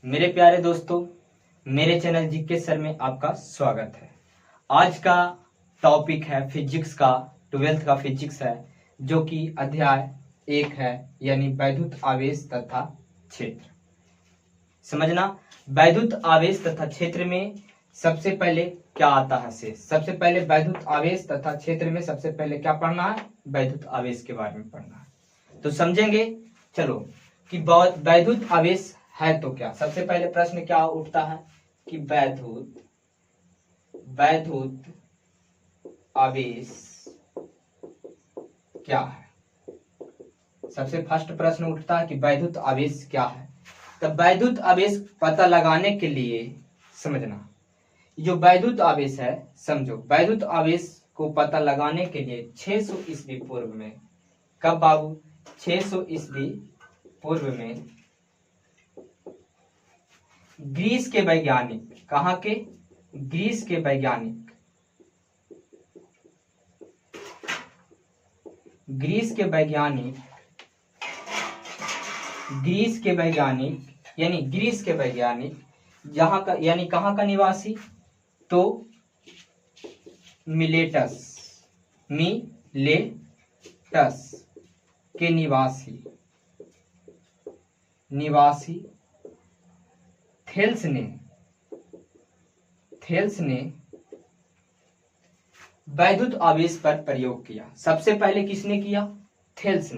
मेरे प्यारे दोस्तों, मेरे चैनल जीके सर में आपका स्वागत है। आज का टॉपिक है फिजिक्स का, 12th का फिजिक्स है, जो कि अध्याय 1 है, यानी वैद्युत आवेश तथा क्षेत्र। समझना, वैद्युत आवेश तथा क्षेत्र में सबसे पहले क्या आता है से सबसे पहले वैद्युत आवेश तथा क्षेत्र में सबसे पहले क्या पढ़ना है? वैद्युत आवेश के बारे में पढ़ना है। तो समझेंगे, चलो, कि वैद्युत आवेश है तो क्या। सबसे पहले प्रश्न क्या उठता है कि वैद्युत आवेश क्या है। सबसे फर्स्ट प्रश्न उठता है कि वैद्युत आवेश क्या है। तो वैद्युत आवेश पता लगाने के लिए समझना, जो वैद्युत आवेश है, समझो, वैद्युत आवेश को पता लगाने के लिए 600 ईस्वी पूर्व में, कब बाबू? 600 ईस्वी पूर्व में ग्रीस के वैज्ञानिक, कहाँ के? ग्रीस के वैज्ञानिक, ग्रीस के वैज्ञानिक जहां का, यानी कहाँ का निवासी? तो मिलेटस के निवासी थेल्स ने वैद्युत आवेश पर प्रयोग किया। सबसे पहले किसने किया? थेल्स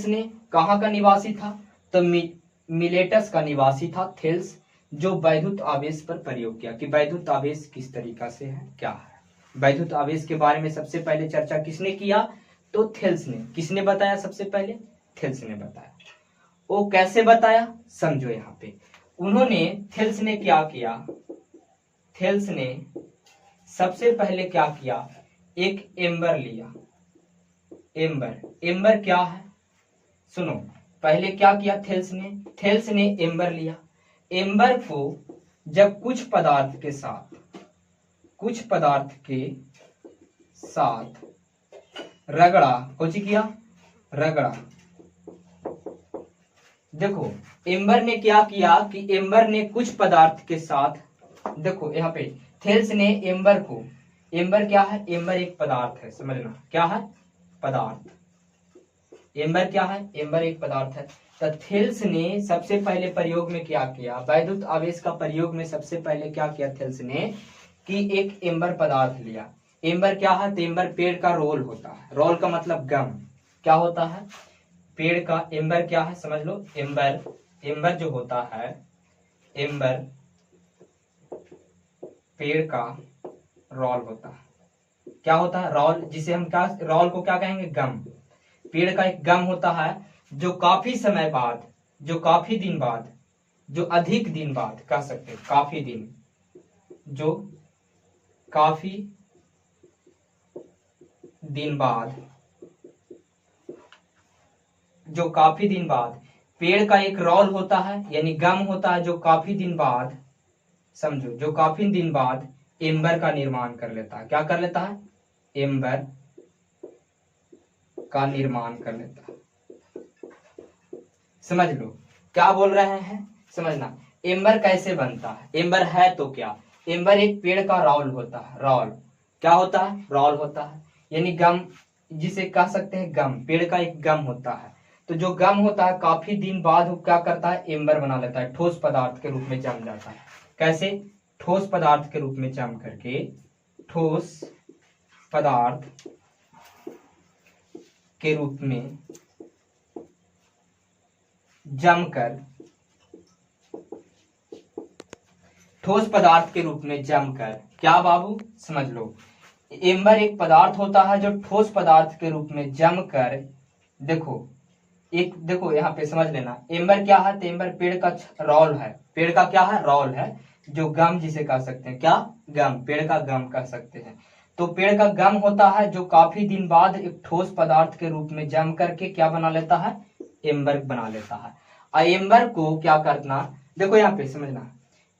ने कहाँ का निवासी था? तो मिलेटस का निवासी था थेल्स, जो वैद्युत आवेश पर प्रयोग किया कि वैद्युत आवेश किस तरीका से है, क्या है। वैद्युत आवेश के बारे में सबसे पहले चर्चा किसने किया? तो थेल्स ने। किसने बताया? सबसे पहले थेल्स ने बताया। वो कैसे बताया, समझो। यहाँ पे थेल्स ने क्या किया? थेल्स ने सबसे पहले क्या किया? एक एम्बर लिया। एम्बर क्या है? सुनो, पहले क्या किया थेल्स ने एम्बर लिया। एम्बर को जब कुछ पदार्थ के साथ रगड़ा, कुछ किया? रगड़ा। देखो, एम्बर ने क्या किया कि एम्बर ने कुछ पदार्थ के साथ, देखो यहाँ पे थेल्स ने एम्बर को, एम्बर क्या है? एम्बर एक पदार्थ है, समझना, क्या है? पदार्थ। एम्बर क्या है? एम्बर एक पदार्थ है। तो थेल्स ने सबसे पहले प्रयोग में क्या किया? वैद्युत आवेश का प्रयोग में सबसे पहले क्या किया थेल्स ने कि एक एम्बर पदार्थ लिया। एम्बर क्या है? तो एम्बर पेड़ का रोल होता है। रोल का मतलब गम। क्या होता है? पेड़ का। एम्बर क्या है? समझ लो, एम्बर जो होता है, एम्बर पेड़ का रोल होता है। क्या होता है? रोल, जिसे हम क्या, रोल को क्या कहेंगे? गम। पेड़ का एक गम होता है, जो काफी समय बाद, जो अधिक दिन बाद कह सकते हैं, काफी दिन, जो काफी दिन बाद पेड़ का एक रोल होता है, यानी गम होता है, जो काफी दिन बाद, समझो, जो काफी दिन बाद एम्बर का निर्माण कर लेता है। क्या कर लेता है? एम्बर का निर्माण कर लेता है। समझ लो क्या बोल रहे हैं, समझना। एम्बर कैसे बनता है? एम्बर है तो क्या? एम्बर एक पेड़ का रोल होता है। रोल क्या होता है? रोल होता है, यानी गम, जिसे कह सकते हैं गम। पेड़ का एक गम होता है, तो जो गम होता है काफी दिन बाद वो क्या करता है? एम्बर बना लेता है, ठोस पदार्थ के रूप में जम जाता है। कैसे? ठोस पदार्थ के रूप में जम करके, ठोस पदार्थ के रूप में जमकर, ठोस पदार्थ के रूप में जमकर, क्या बाबू? समझ लो, एम्बर एक पदार्थ होता है जो ठोस पदार्थ के रूप में जमकर, देखो यहाँ पे समझ लेना, एम्बर क्या है? तो एम्बर पेड़ का रोल है। पेड़ का क्या है? रोल है, जो गम, जिसे कह सकते हैं, क्या? गम। पेड़ का गम कह सकते हैं। तो पेड़ का गम होता है, जो काफी दिन बाद एक ठोस पदार्थ के रूप में जम करके क्या बना लेता है? एम्बर बना लेता है। और एम्बर को क्या करना, देखो यहाँ पे समझना,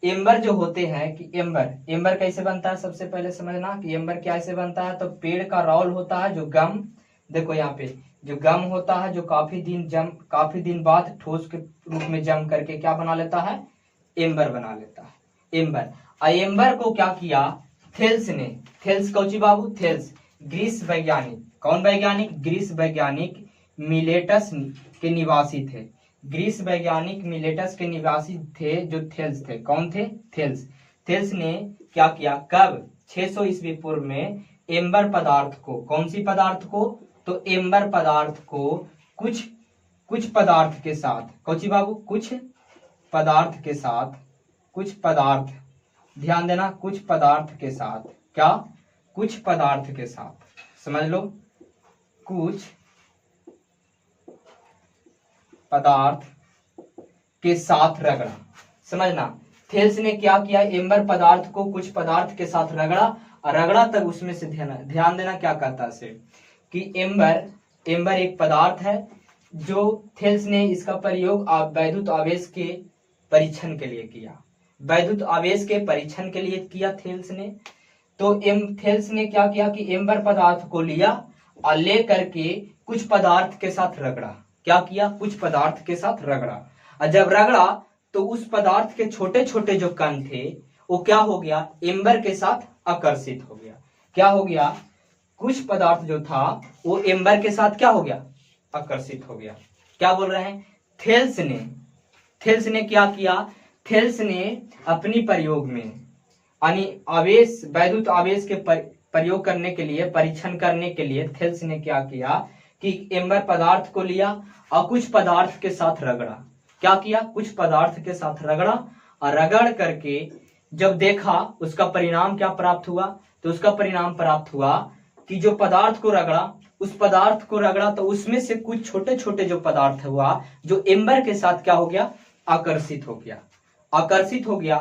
एम्बर जो होते हैं कि एम्बर कैसे बनता है? सबसे पहले समझना कि एम्बर कैसे बनता है। तो पेड़ का रोल होता है, जो गम, देखो यहाँ पे जो गम होता है, जो काफी दिन बाद ठोस के रूप में जम करके क्या बना लेता है? एम्बर बना लेता है, एम्बर। एम्बर को क्या किया थेल्स ने, थेल्स कौची बाबू, थेल्स ग्रीस वैज्ञानिक, कौन वैज्ञानिक, ग्रीस वैज्ञानिक मिलेटस के निवासी थे, ग्रीस वैज्ञानिक मिलेटस के निवासी थे जो थेल्स थे, कौन थे, थेल्स। थेल्स ने क्या किया, कब 600 ईस्वी पूर्व में एम्बर पदार्थ को, कौन सी पदार्थ को, तो एम्बर पदार्थ को कुछ पदार्थ के साथ, कौची बाबू, कुछ पदार्थ के साथ, कुछ पदार्थ, ध्यान देना, कुछ पदार्थ के साथ, क्या, कुछ पदार्थ के साथ, समझ लो, कुछ पदार्थ के साथ रगड़ा, समझना। थेल्स ने क्या किया, एम्बर पदार्थ को कुछ पदार्थ के साथ रगड़ा, और रगड़ा तक उसमें से ध्यान देना क्या कहता है कि एम्बर एक पदार्थ है जो थेल्स ने इसका प्रयोग वैद्युत आवेश के परीक्षण के लिए किया, वैद्युत आवेश के परीक्षण के लिए किया थेल्स ने। तो थेल्स ने क्या किया कि एम्बर पदार्थ को लिया और ले करके कुछ पदार्थ के साथ रगड़ा, क्या किया, कुछ पदार्थ के साथ रगड़ा, और जब रगड़ा तो उस पदार्थ के छोटे छोटे जो कण थे वो क्या हो गया, एम्बर के साथ आकर्षित हो गया, क्या हो गया, कुछ पदार्थ जो था वो एम्बर के साथ क्या हो गया, आकर्षित हो गया। क्या बोल रहे हैं, थेल्स ने क्या किया, थेल्स ने अपनी प्रयोग में यानी आवेश, वैद्युत आवेश के प्रयोग करने के लिए, परीक्षण करने के लिए थेल्स ने क्या किया कि एम्बर पदार्थ को लिया और कुछ पदार्थ के साथ रगड़ा, क्या किया, कुछ पदार्थ के साथ रगड़ा, और रगड़ करके जब देखा उसका परिणाम क्या प्राप्त हुआ, तो उसका परिणाम प्राप्त हुआ कि जो पदार्थ को रगड़ा, उस पदार्थ को रगड़ा तो उसमें से कुछ छोटे छोटे जो पदार्थ हुआ जो एम्बर के साथ क्या हो गया, आकर्षित हो गया, आकर्षित हो गया।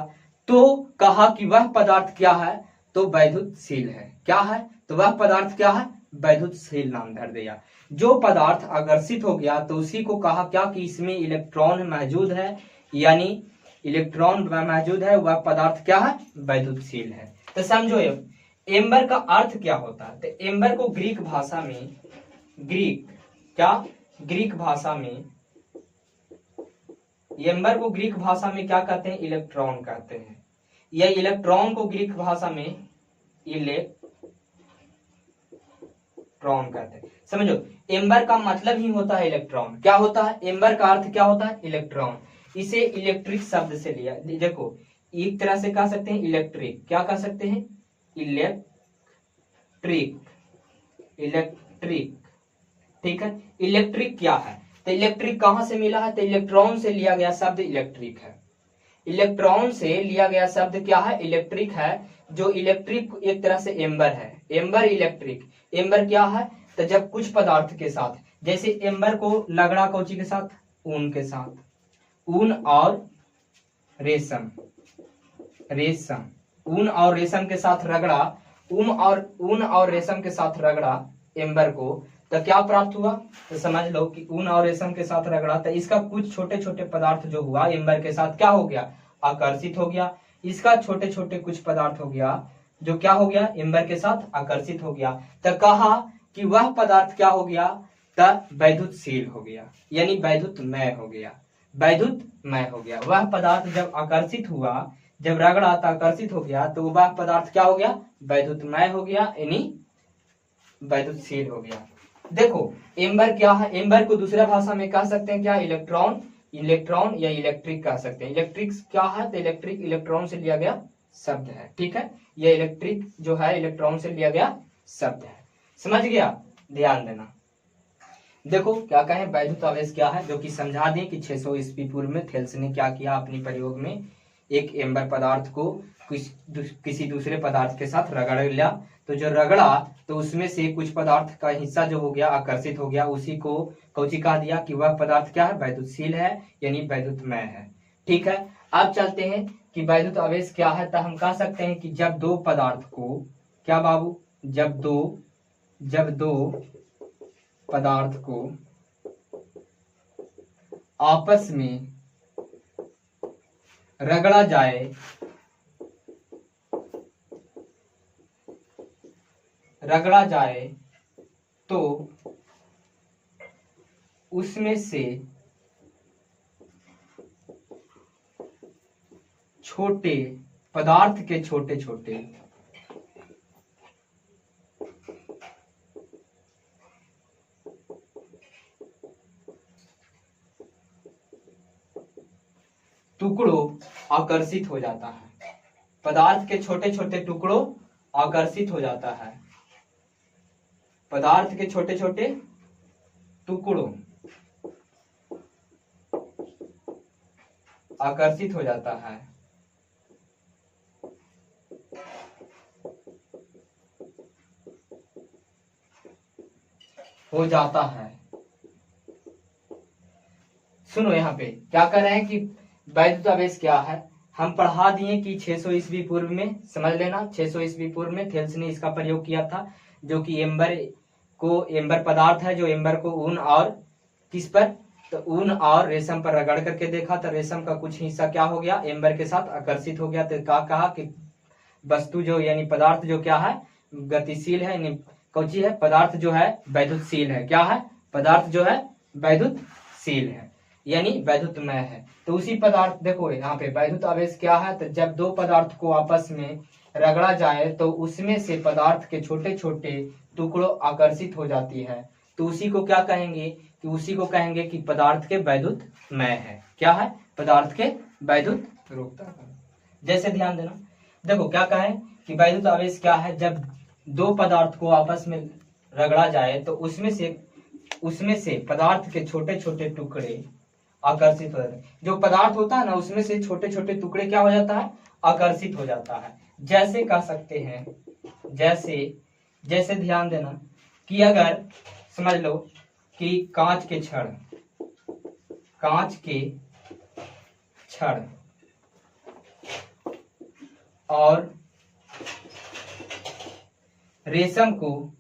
तो कहा कि वह पदार्थ क्या है, तो वैद्युतशील है, क्या है, तो वह पदार्थ क्या है, वैद्युतशील नाम धर दिया। जो पदार्थ आकर्षित हो गया तो उसी को कहा क्या कि इसमें इलेक्ट्रॉन मौजूद है, यानी इलेक्ट्रॉन मौजूद है, वह पदार्थ क्या है, वैद्युतशील है। तो समझो एम्बर का अर्थ क्या होता है, तो एम्बर को ग्रीक भाषा में, ग्रीक भाषा में एम्बर को ग्रीक भाषा में क्या कहते हैं, इलेक्ट्रॉन कहते हैं। यह इलेक्ट्रॉन को ग्रीक भाषा में इलेक्ट्रॉन कहते हैं। समझो एम्बर का मतलब ही होता है इलेक्ट्रॉन, क्या होता है, एम्बर का अर्थ क्या होता है, इलेक्ट्रॉन। इसे इलेक्ट्रिक शब्द से लिया, देखो एक तरह से कह सकते हैं इलेक्ट्रिक, क्या कह सकते हैं, इलेक्ट्रिक, ठीक है। इलेक्ट्रिक क्या है, तो इलेक्ट्रिक कहां से मिला है, तो इलेक्ट्रॉन से लिया गया शब्द इलेक्ट्रिक है, इलेक्ट्रॉन से लिया गया शब्द क्या है, इलेक्ट्रिक है। जो इलेक्ट्रिक एक तरह से एम्बर है, एम्बर इलेक्ट्रिक। एम्बर क्या है, तो जब कुछ पदार्थ के साथ, जैसे एम्बर को लगड़ा कौची के साथ, ऊन के साथ, ऊन और रेशम, ऊन और रेशम के साथ रगड़ा, ऊन और रेशम के साथ रगड़ा एम्बर को, तो क्या प्राप्त हुआ, तो समझ लो कि ऊन और रेशम के साथ रगड़ा तो इसका कुछ छोटे छोटे पदार्थ जो हुआ एम्बर के साथ क्या हो गया, आकर्षित हो गया। इसका छोटे छोटे कुछ पदार्थ हो गया जो क्या हो गया, एम्बर के साथ आकर्षित हो गया। तो कहा कि वह पदार्थ क्या हो गया, तब वैद्युतशील हो गया, यानी वैद्युतमय हो गया, वैद्युतमय हो गया। वह पदार्थ जब आकर्षित हुआ, जब रगड़ा तो आकर्षित हो गया, तो वह पदार्थ क्या हो गया, वैद्युतमय हो गया, यानी वैद्युतशील हो गया। देखो एम्बर क्या है, एम्बर को दूसरा भाषा में कह सकते हैं क्या, इलेक्ट्रॉन या इलेक्ट्रिक कह सकते हैं। इलेक्ट्रिक क्या है, तो इलेक्ट्रिक इलेक्ट्रॉन से लिया गया शब्द है, ठीक है। यह इलेक्ट्रिक जो है इलेक्ट्रॉन से लिया गया शब्द है, समझ गया, ध्यान देना। देखो क्या कहें, वैद्युत आवेश क्या है, जो कि समझा दें कि 600 ईस्वी पूर्व में थेल्स ने क्या किया, अपनी प्रयोग में एक एम्बर पदार्थ को किसी दूसरे पदार्थ के साथ रगड़ लिया, तो जो रगड़ा तो उसमें से कुछ पदार्थ का हिस्सा जो हो गया, आकर्षित हो गया, उसी को कौची कहा दिया कि वह पदार्थ क्या है, वैद्युतशील है, यानी वैद्युतमय है, ठीक है। अब चलते हैं कि वैद्युत आवेश क्या है, तो हम कह सकते हैं कि जब दो पदार्थ को, क्या बाबू, जब दो पदार्थ को आपस में रगड़ा जाए तो उसमें से छोटे पदार्थ के छोटे छोटे टुकड़ों आकर्षित हो जाता है। पदार्थ के छोटे छोटे टुकड़ों आकर्षित हो जाता है। पदार्थ के छोटे छोटे टुकड़ों आकर्षित हो जाता है। हो जाता है। सुनो यहाँ पे क्या कर रहे हैं कि वैद्युत आवेश क्या है, हम पढ़ा दिए कि 600 ईस्वी पूर्व में, समझ लेना 600 ईस्वी पूर्व में थेल्स ने इसका प्रयोग किया था, जो कि एम्बर पदार्थ है, जो एम्बर को ऊन और किस पर, तो ऊन और रेशम पर रगड़ करके देखा, तो रेशम का कुछ हिस्सा क्या हो गया, एम्बर के साथ आकर्षित हो गया। तो कहा कि वस्तु जो यानी पदार्थ जो क्या है, गतिशील है, यानी कौची है, पदार्थ जो है वैद्युतशील है। क्या है, पदार्थ जो है वैद्युतशील है, यानी वैद्युतमय है। तो उसी पदार्थ, देखो यहाँ पे वैद्युत आवेश क्या है, तो जब दो पदार्थ को आपस में रगड़ा जाए तो उसमें से पदार्थ के छोटे छोटे टुकड़ों आकर्षित हो जाती है, तो उसी को क्या कहेंगे, कि उसी को कहेंगे कि पदार्थ के वैद्युतमय है। क्या है, पदार्थ के वैद्युत रोकता। जैसे ध्यान देना, देखो क्या कहे कि वैद्युत आवेश क्या है, जब दो पदार्थ को आपस में रगड़ा जाए तो उसमें से पदार्थ के छोटे छोटे टुकड़े आकर्षित हो जाते हैं। जो पदार्थ होता है ना, उसमें से छोटे छोटे टुकड़े क्या हो जाता है, आकर्षित हो जाता है। जैसे कह सकते हैं, जैसे ध्यान देना कि अगर समझ लो कि कांच के छड़ और रेशम को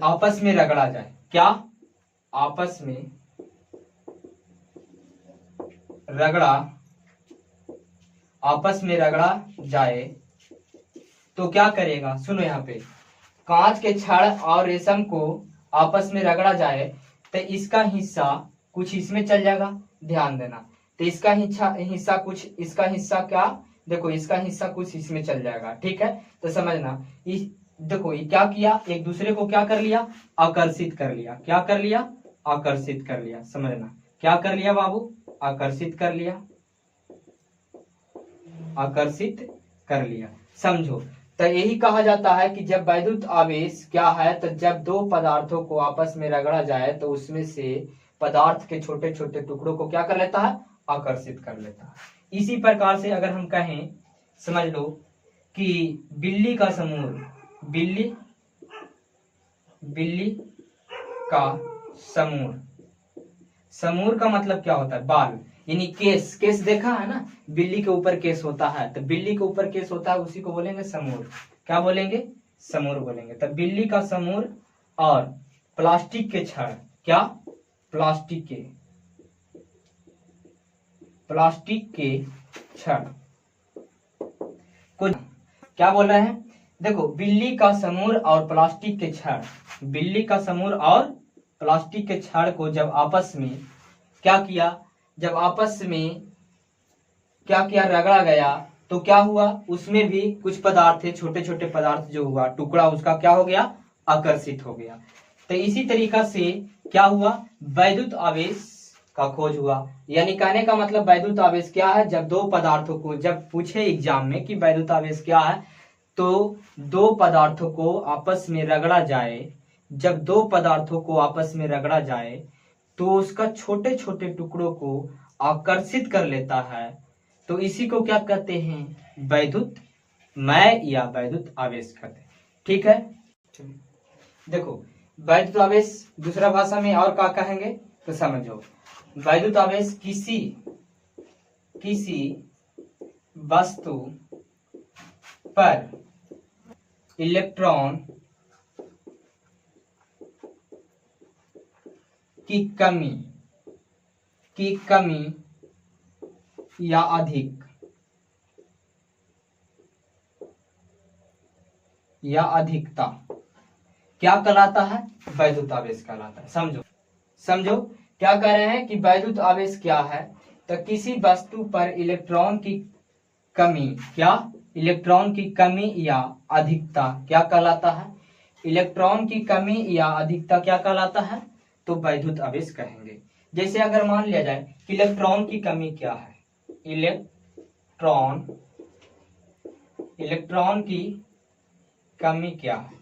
आपस में रगड़ा जाए, क्या, आपस में रगड़ा जाए तो क्या करेगा, सुनो यहाँ पे, कांच के छड़ और रेशम को आपस में रगड़ा जाए तो इसका हिस्सा कुछ इसमें चल जाएगा, ध्यान देना। तो इसका हिस्सा कुछ, इसका हिस्सा क्या, देखो इसका हिस्सा कुछ इसमें चल जाएगा, ठीक है। तो समझना, देखो ये क्या किया, एक दूसरे को क्या कर लिया, आकर्षित कर लिया। क्या कर लिया, आकर्षित कर लिया। समझना, क्या कर लिया बाबू, आकर्षित कर लिया, आकर्षित कर लिया। समझो, तो यही कहा जाता है कि जब वैद्युत आवेश क्या है, तो जब दो पदार्थों को आपस में रगड़ा जाए तो उसमें से पदार्थ के छोटे छोटे टुकड़ों को क्या कर लेता है, आकर्षित कर लेता है। इसी प्रकार से अगर हम कहें, समझ लो कि बिल्ली का समूर का मतलब क्या होता है, बाल, यानी केस देखा है ना, बिल्ली के ऊपर केस होता है, तो बिल्ली के ऊपर केस होता है, उसी को बोलेंगे समूर। क्या बोलेंगे, समूर बोलेंगे। तो बिल्ली का समूर और प्लास्टिक के छड़, क्या, प्लास्टिक के छड़ कुछ क्या बोल रहे हैं, देखो बिल्ली का समूर और प्लास्टिक के छड़, बिल्ली का समूर और प्लास्टिक के छड़ को जब आपस में क्या किया, जब आपस में क्या किया, रगड़ा गया, तो क्या हुआ, उसमें भी कुछ पदार्थ थे, छोटे छोटे पदार्थ जो हुआ, टुकड़ा उसका क्या हो गया, आकर्षित हो गया। तो इसी तरीका से क्या हुआ, वैद्युत आवेश का खोज हुआ। यानी कहने का मतलब वैद्युत आवेश क्या है, जब दो पदार्थों को, जब पूछे एग्जाम में कि वैद्युत आवेश क्या है, तो दो पदार्थों को आपस में रगड़ा जाए, जब दो पदार्थों को आपस में रगड़ा जाए तो उसका छोटे छोटे टुकड़ों को आकर्षित कर लेता है, तो इसी को क्या कहते हैं, वैद्युतमय या वैद्युत आवेश कहते हैं। ठीक है, देखो वैद्युत आवेश दूसरा भाषा में और क्या कहेंगे, तो समझो, वैद्युत आवेश किसी वस्तु पर इलेक्ट्रॉन की कमी या अधिकता क्या कहलाता है, वैद्युत आवेश कहलाता है। समझो क्या कह रहे हैं कि वैद्युत आवेश क्या है, तो किसी वस्तु पर इलेक्ट्रॉन की कमी, क्या, इलेक्ट्रॉन की कमी या अधिकता क्या कहलाता है? इलेक्ट्रॉन की कमी या अधिकता क्या कहलाता है? तो वैद्युत आवेश कहेंगे। जैसे अगर मान लिया जाए कि इलेक्ट्रॉन की कमी क्या है, इलेक्ट्रॉन की कमी क्या है?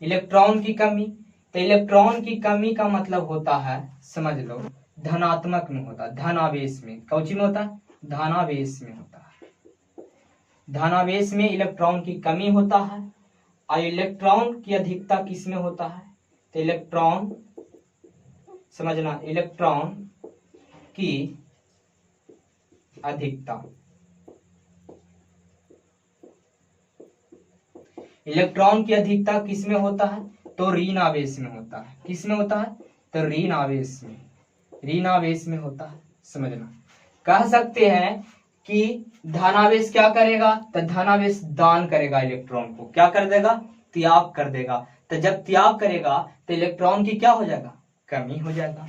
इलेक्ट्रॉन की कमी, तो इलेक्ट्रॉन की कमी का मतलब होता है, समझ लो, धनात्मक में होता है, धनावेश में। कौची में होता है? धनावेश में होता है। धनावेश में इलेक्ट्रॉन की कमी होता है। और इलेक्ट्रॉन की अधिकता किस में होता है? तो इलेक्ट्रॉन, समझना, इलेक्ट्रॉन की अधिकता, इलेक्ट्रॉन की अधिकता किस में होता है? तो ऋण आवेश में होता है। किस में होता है? तो ऋण आवेश में, ऋण आवेश में होता है। समझना, कह सकते हैं कि धनावेश क्या करेगा? तो धनावेश दान करेगा, इलेक्ट्रॉन को क्या कर देगा? त्याग कर देगा। तो जब त्याग करेगा तो इलेक्ट्रॉन की क्या हो जाएगा? कमी हो जाएगा।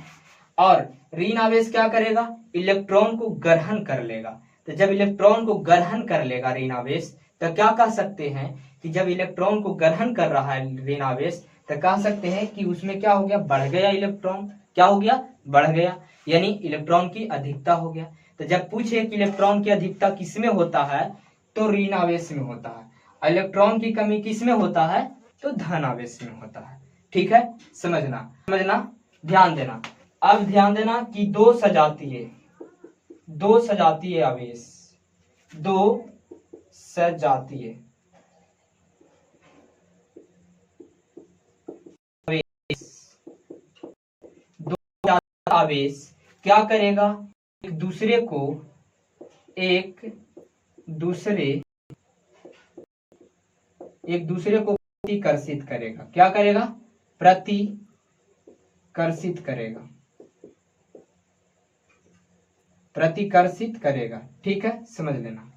और ऋण आवेश क्या करेगा? इलेक्ट्रॉन को ग्रहण कर लेगा। तो जब इलेक्ट्रॉन को ग्रहण कर लेगा ऋण आवेश, तो क्या कह सकते हैं कि जब इलेक्ट्रॉन को ग्रहण कर रहा है ऋण आवेश, तो कह सकते हैं कि उसमें क्या हो गया? बढ़ गया इलेक्ट्रॉन। क्या हो गया? बढ़ गया, यानी इलेक्ट्रॉन की अधिकता हो गया। तो जब पूछे कि इलेक्ट्रॉन की अधिकता किसमें होता है, तो ऋण आवेश में होता है। इलेक्ट्रॉन की कमी किसमें होता है? तो धन आवेश में होता है। ठीक है, समझना, ध्यान देना। अब ध्यान देना कि दो सजातीय आवेश, दो सजातीय आवेश क्या करेगा? एक दूसरे को प्रतिकर्षित करेगा। क्या करेगा? प्रतिकर्षित करेगा। ठीक है, समझ लेना।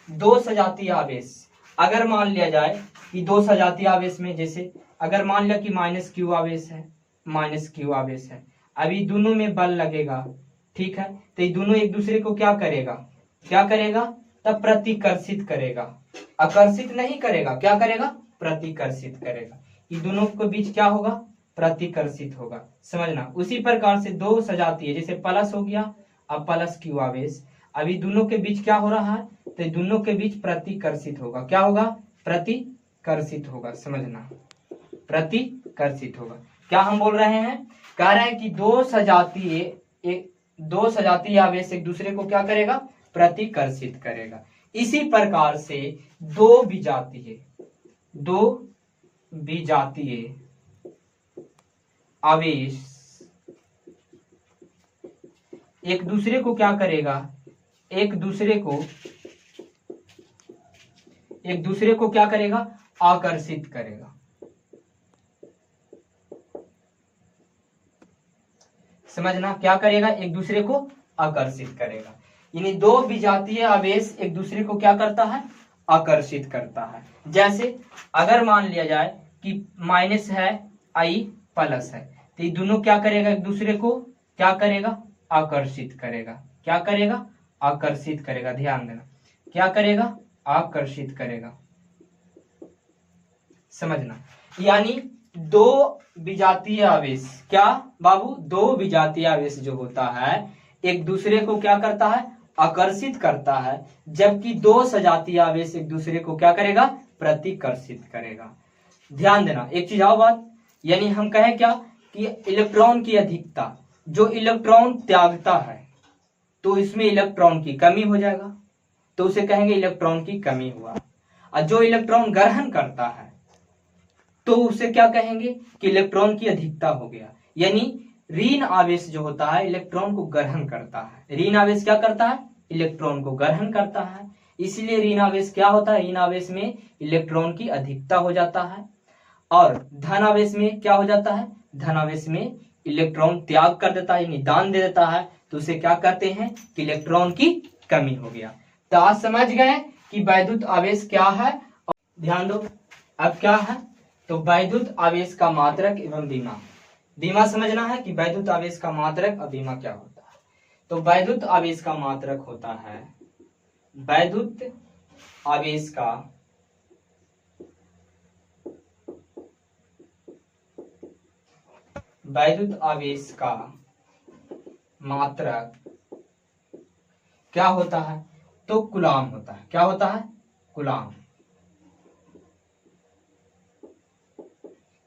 दो सजातीय आवेश, अगर मान लिया जाए कि दो सजातीय आवेश में, जैसे अगर मान लिया कि माइनस क्यू आवेश है, अभी दोनों में बल लगेगा। ठीक है, तो ये दोनों एक दूसरे को क्या करेगा? तब प्रतिकर्षित करेगा, आकर्षित नहीं करेगा। क्या करेगा? प्रतिकर्षित करेगा। ये दोनों के बीच क्या होगा? प्रतिकर्षित होगा। समझना, उसी प्रकार से दो सजातीय, जैसे प्लस हो गया, अब प्लस क्यू आवेश, अभी दोनों के बीच क्या हो रहा है? तो दोनों के बीच प्रतिकर्षित होगा। क्या होगा? प्रतिकर्षित होगा। समझना, प्रतिकर्षित होगा। क्या हम बोल रहे हैं? कह रहे हैं कि दो सजातीय आवेश एक दूसरे को क्या करेगा? प्रतिकर्षित करेगा। इसी प्रकार से दो विजातीय आवेश एक दूसरे को क्या करेगा? एक दूसरे को क्या करेगा? आकर्षित करेगा। समझना, क्या करेगा? एक दूसरे को आकर्षित करेगा। यानी दो विजातीय आवेश एक दूसरे को क्या करता है? आकर्षित करता है। जैसे अगर मान लिया जाए कि माइनस है, आई प्लस है, तो ये दोनों क्या करेगा? एक दूसरे को क्या करेगा? आकर्षित करेगा। क्या करेगा? आकर्षित करेगा। ध्यान देना, क्या करेगा? आकर्षित करेगा। समझना, यानी दो विजातीय आवेश, क्या बाबू? दो विजातीय आवेश जो होता है एक दूसरे को क्या करता है? आकर्षित करता है, जबकि दो सजातीय आवेश एक दूसरे को क्या करेगा? प्रतिकर्षित करेगा। ध्यान देना, एक चीज और बात, यानी हम कहें क्या कि इलेक्ट्रॉन की अधिकता, जो इलेक्ट्रॉन त्यागता है तो इसमें इलेक्ट्रॉन की कमी हो जाएगा, तो उसे कहेंगे इलेक्ट्रॉन की कमी हुआ। और जो इलेक्ट्रॉन ग्रहण करता है तो उसे क्या कहेंगे कि इलेक्ट्रॉन की अधिकता हो गया। यानी ऋण आवेश जो होता है इलेक्ट्रॉन को ग्रहण करता है। ऋण आवेश क्या करता है? इलेक्ट्रॉन को ग्रहण करता है। इसलिए ऋण आवेश क्या होता है? ऋण आवेश में इलेक्ट्रॉन की अधिकता हो जाता है। और धन आवेश में क्या हो जाता है? धन आवेश में इलेक्ट्रॉन त्याग कर देता है, यानी दान दे देता है, तो उसे क्या कहते हैं कि इलेक्ट्रॉन की कमी हो गया। तो आज समझ गए कि वैद्युत आवेश क्या है। ध्यान दो, अब क्या है? तो वैद्युत आवेश का मात्रक एवं विमा। विमा समझना है कि वैद्युत आवेश का मात्रक और विमा क्या होता है। तो वैद्युत आवेश का मात्रक होता है, वैद्युत आवेश का मात्रक क्या होता है, तो कूलाम होता है। क्या होता है, कूलाम,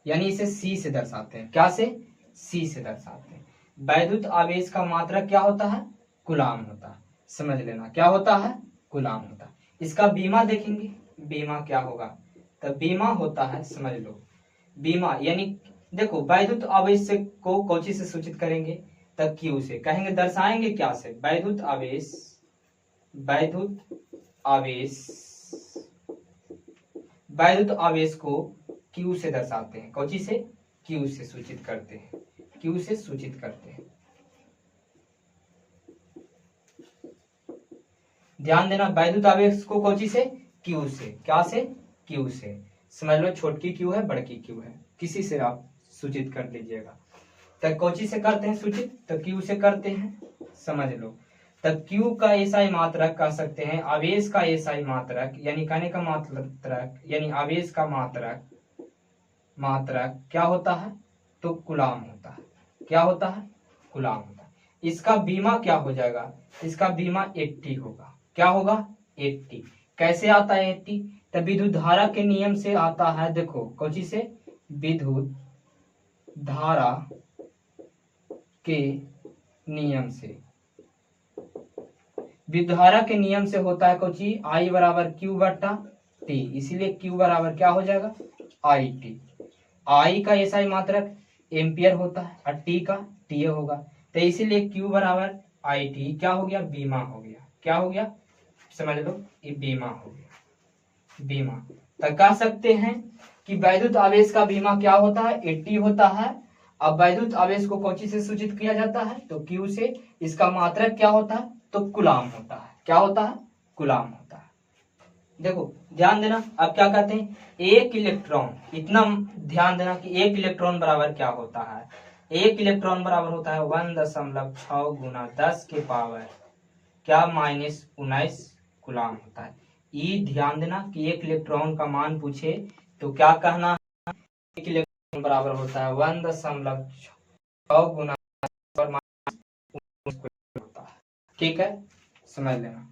यानी इसे C से दर्शाते हैं। क्या से, C से दर्शाते हैं। वैद्युत आवेश का मात्रक क्या होता है, कूलाम होता है। समझ लेना, क्या होता है, कूलाम होता है। इसका बीमा देखेंगे, बीमा क्या होगा, तो बीमा होता है, समझ लो, बीमा यानी देखो वैद्युत आवेश से को कौची से सूचित करेंगे, तब Q से कहेंगे, दर्शाएंगे क्या से, वैद्युत आवेश, वैद्युत आवेश को Q से दर्शाते हैं। कौची से, Q से सूचित करते हैं, Q से सूचित करते हैं। ध्यान देना, वैद्युत आवेश को कौची से, Q से, क्या से, Q से। समझ लो, छोटकी Q है, बड़की Q है, किसी से आप सूचित कर लीजिएगा। तब कौची से करते हैं सूचित, तो Q से करते हैं, समझ लो। तब Q का एसआई मात्रक कह सकते हैं, आवेश का एसआई मात्रक, यानी कहने का मात्रक, यानी आवेश का मात्रक क्या होता है, तो कूलाम होता है। क्या होता है, कूलाम होता है। इसका बीमा क्या हो जाएगा, इसका बीमा 80 होगा। क्या होगा, 80। कैसे आता है 80, तब विद्युत धारा के नियम से आता है। देखो कौची से, विद्युत धारा के नियम से, विद्युत धारा के नियम से होता है कौची, I बराबर Q बट्टा T, इसीलिए Q बराबर क्या हो जाएगा, IT। I का एसआई मात्रक एम्पियर होता है और T का TA होगा, तो इसीलिए Q बराबर IT क्या हो गया, बीमा हो गया। क्या हो गया, समझ लो, ये बीमा हो गया, बीमा। तो कह सकते हैं कि वैद्युत आवेश का बीमा क्या होता है, 80 होता है। अब वैद्युत आवेश को कौची से सूचित किया जाता है, तो Q से। इसका मात्रक क्या होता है, तो कूलाम होता है। क्या होता है, कूलाम होता है। देखो ध्यान देना, अब क्या कहते हैं, एक इलेक्ट्रॉन, इतना ध्यान देना कि एक इलेक्ट्रॉन बराबर क्या होता है, एक इलेक्ट्रॉन बराबर होता है 1.6 गुना 10 के पावर क्या -19 कूलाम होता है। ये ध्यान देना कि एक इलेक्ट्रॉन का मान पूछे तो क्या कहना है, एक इलेक्ट्रॉन बराबर होता है 1.6 गुना होता है। ठीक है, समझ लेना।